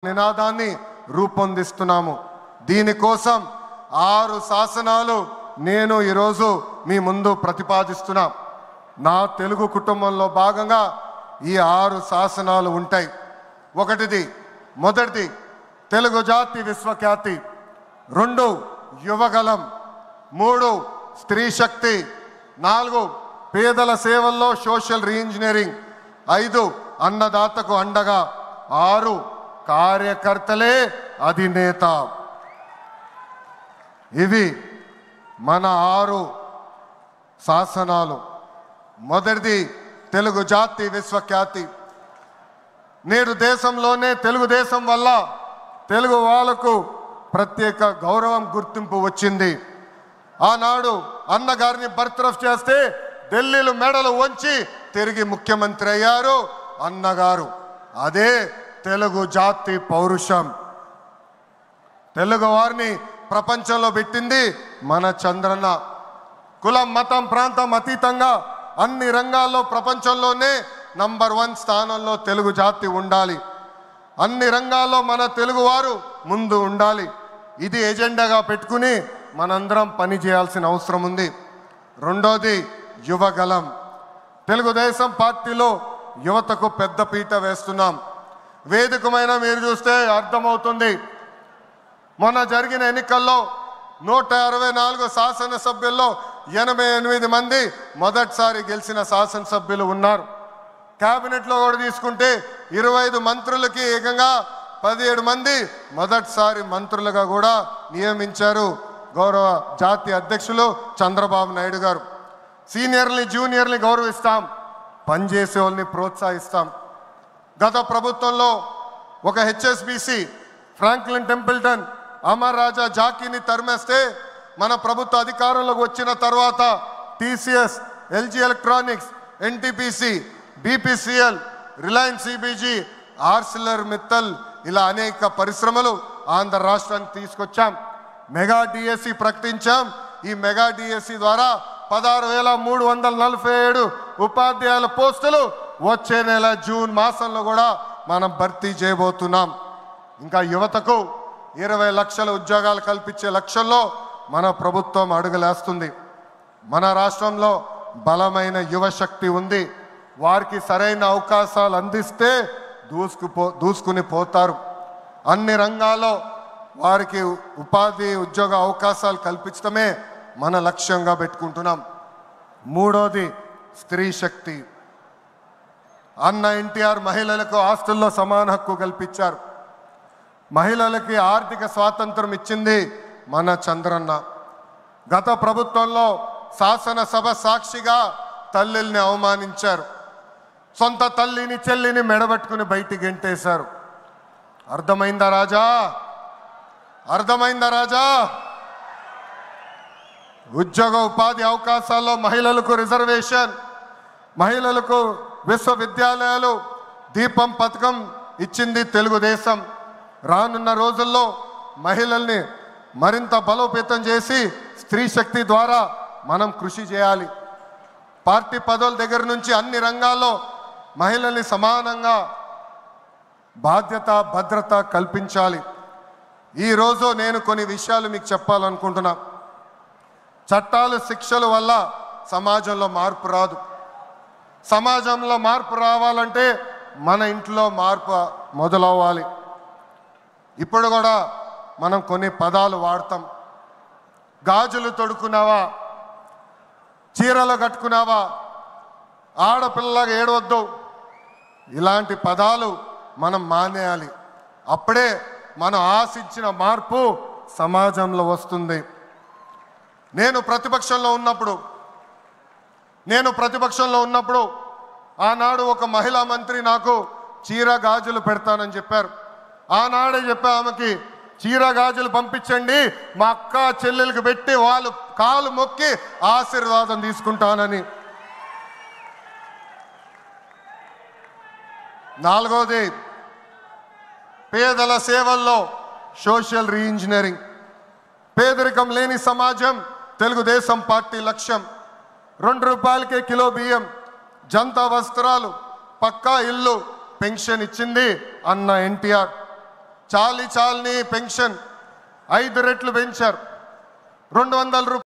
నినాదాన్ని రూపొందిస్తున్నాము. దీనికోసం 6 శాసనాలు నేను ఈరోజు మీ ముందు ప్రతిపాదిస్తున్నా. నా తెలుగు కుటుంబంలో భాగంగా ఈ 6 శాసనాలు ఉంటాయి. మొదటిది తెలుగు జాతి విశ్వఖ్యాతి, 2 యువగలం, 3 స్త్రీ శక్తి, 4 పేదల సేవల్లో సోషల్ రీఇంజనీరింగ్, 5 అన్నదాతకు అండగా, 6 కార్యకర్తలే అధినేత. ఇవి మన 6 శాసనాలు. మొదటిది తెలుగు జాతి విశ్వఖ్యాతి. నేడు దేశంలోనే తెలుగుదేశం వల్ల తెలుగు వాళ్ళకు ప్రత్యేక గౌరవం, గుర్తింపు వచ్చింది. ఆనాడు అన్నగారిని బర్తరఫ్ చేస్తే ఢిల్లీలో మెడలు వంచి తిరిగి ముఖ్యమంత్రి అయ్యారు అన్నగారు. అదే తెలుగు జాతి పౌరుషం. తెలుగు వారిని ప్రపంచంలో పెట్టింది మన చంద్రన్న. కులం, మతం, ప్రాంతం అతీతంగా అన్ని రంగాల్లో ప్రపంచంలోనే నంబర్ 1 స్థానంలో తెలుగు జాతి ఉండాలి. అన్ని రంగాల్లో మన తెలుగువారు ముందు ఉండాలి. ఇది ఎజెండాగా పెట్టుకుని మనందరం పని చేయాల్సిన అవసరం ఉంది. రెండోది యువగలం. తెలుగుదేశం పార్టీలో యువతకు పెద్ద పీట వేస్తున్నాం. వేదికమైన మీరు చూస్తే అర్థమవుతుంది. మొన్న జరిగిన ఎన్నికల్లో 164 శాసనసభ్యుల్లో 88 మంది మొదటిసారి గెలిచిన శాసనసభ్యులు ఉన్నారు. క్యాబినెట్లో కూడా తీసుకుంటే 25 మంత్రులకి ఏకంగా 17 మంది మొదటిసారి మంత్రులుగా కూడా నియమించారు గౌరవ జాతీయ అధ్యక్షులు చంద్రబాబు నాయుడు గారు. సీనియర్ని, జూనియర్ని గౌరవిస్తాం, పనిచేసే వాళ్ళని ప్రోత్సహిస్తాం. గత ప్రభుత్వంలో ఒక HSBC, Franklin Templeton, Amar Raja జాకీని తరిమేస్తే మన ప్రభుత్వ అధికారంలోకి వచ్చిన తర్వాత TCS, LG electronics, NTPC, BPCL, Reliance CBG, Arcelor Mittal ఇలా అనేక పరిశ్రమలు ఆంధ్ర రాష్ట్రానికి తీసుకొచ్చాం. మెగా డిఎస్సి ప్రకటించాం. ఈ మెగా డిఎస్సి ద్వారా 16,347 ఉపాధ్యాయుల పోస్టులు వచ్చే నెల జూన్ మాసంలో కూడా మనం భర్తీ చేయబోతున్నాం. ఇంకా యువతకు 20 లక్షల ఉద్యోగాలు కల్పించే లక్ష్యంలో మన ప్రభుత్వం అడుగులేస్తుంది. మన రాష్ట్రంలో బలమైన యువశక్తి ఉంది. వారికి సరైన అవకాశాలు అందిస్తే దూసుకుని పోతారు. అన్ని రంగాల్లో వారికి ఉపాధి, ఉద్యోగ అవకాశాలు కల్పించడమే మన లక్ష్యంగా పెట్టుకుంటున్నాం. మూడోది స్త్రీ శక్తి. అన్న ఎన్టీఆర్ మహిళలకు ఆస్తుల్లో సమాన హక్కు కల్పించారు. మహిళలకి ఆర్థిక స్వాతంత్రం ఇచ్చింది మన చంద్రన్న. గత ప్రభుత్వంలో శాసనసభ సాక్షిగా తల్లిల్ని అవమానించారు. సొంత తల్లిని, చెల్లిని మెడబట్టుకుని బయటికి గెంటేశారు. అర్థమైందా రాజా? అర్థమైందా రాజా? ఉద్యోగ ఉపాధి అవకాశాల్లో మహిళలకు రిజర్వేషన్, మహిళలకు విశ్వవిద్యాలయాలు, దీపం పథకం ఇచ్చింది తెలుగుదేశం. రానున్న రోజుల్లో మహిళల్ని మరింత బలోపేతం చేసి స్త్రీ శక్తి ద్వారా మనం కృషి చేయాలి. పార్టీ పదవుల దగ్గర నుంచి అన్ని రంగాల్లో మహిళల్ని సమానంగా బాధ్యత, భద్రత కల్పించాలి. ఈరోజు నేను కొన్ని విషయాలు మీకు చెప్పాలనుకుంటున్నా. చట్టాలు, శిక్షల వల్ల సమాజంలో మార్పు రాదు. సమాజంలో మార్పు రావాలంటే మన ఇంట్లో మార్పు మొదలవ్వాలి. ఇప్పుడు కూడా మనం కొన్ని పదాలు వాడతాం. గాజులు తొడుక్కున్నావా, చీరలు కట్టుకున్నావా, ఆడపిల్లలాగా ఏడవద్దు, ఇలాంటి పదాలు మనం మానేయాలి. అప్పుడే మనం ఆశించిన మార్పు సమాజంలో వస్తుంది. నేను ప్రతిపక్షంలో ఉన్నప్పుడు ఆనాడు ఒక మహిళా మంత్రి నాకు చీర, గాజులు పెడతానని చెప్పారు. ఆనాడే చెప్పా ఆమెకి, చీర గాజులు పంపించండి, మా అక్క చెల్లెలకు పెట్టి వాళ్ళు కాలు మొక్కి ఆశీర్వాదం తీసుకుంటానని. నాలుగోది పేదల సేవల్లో సోషల్ రీఇంజనీరింగ్. పేదరికం లేని సమాజం తెలుగుదేశం పార్టీ లక్ష్యం. 2 రూపాయలకే కిలో బియ్యం, జంతా వస్త్రాలు, పక్కా ఇల్లు, పెన్షన్ ఇచ్చింది అన్న ఎన్టీఆర్. చాలీ చాలని పెన్షన్ 5 రెట్లు పెంచారు. 200 రూపాయలు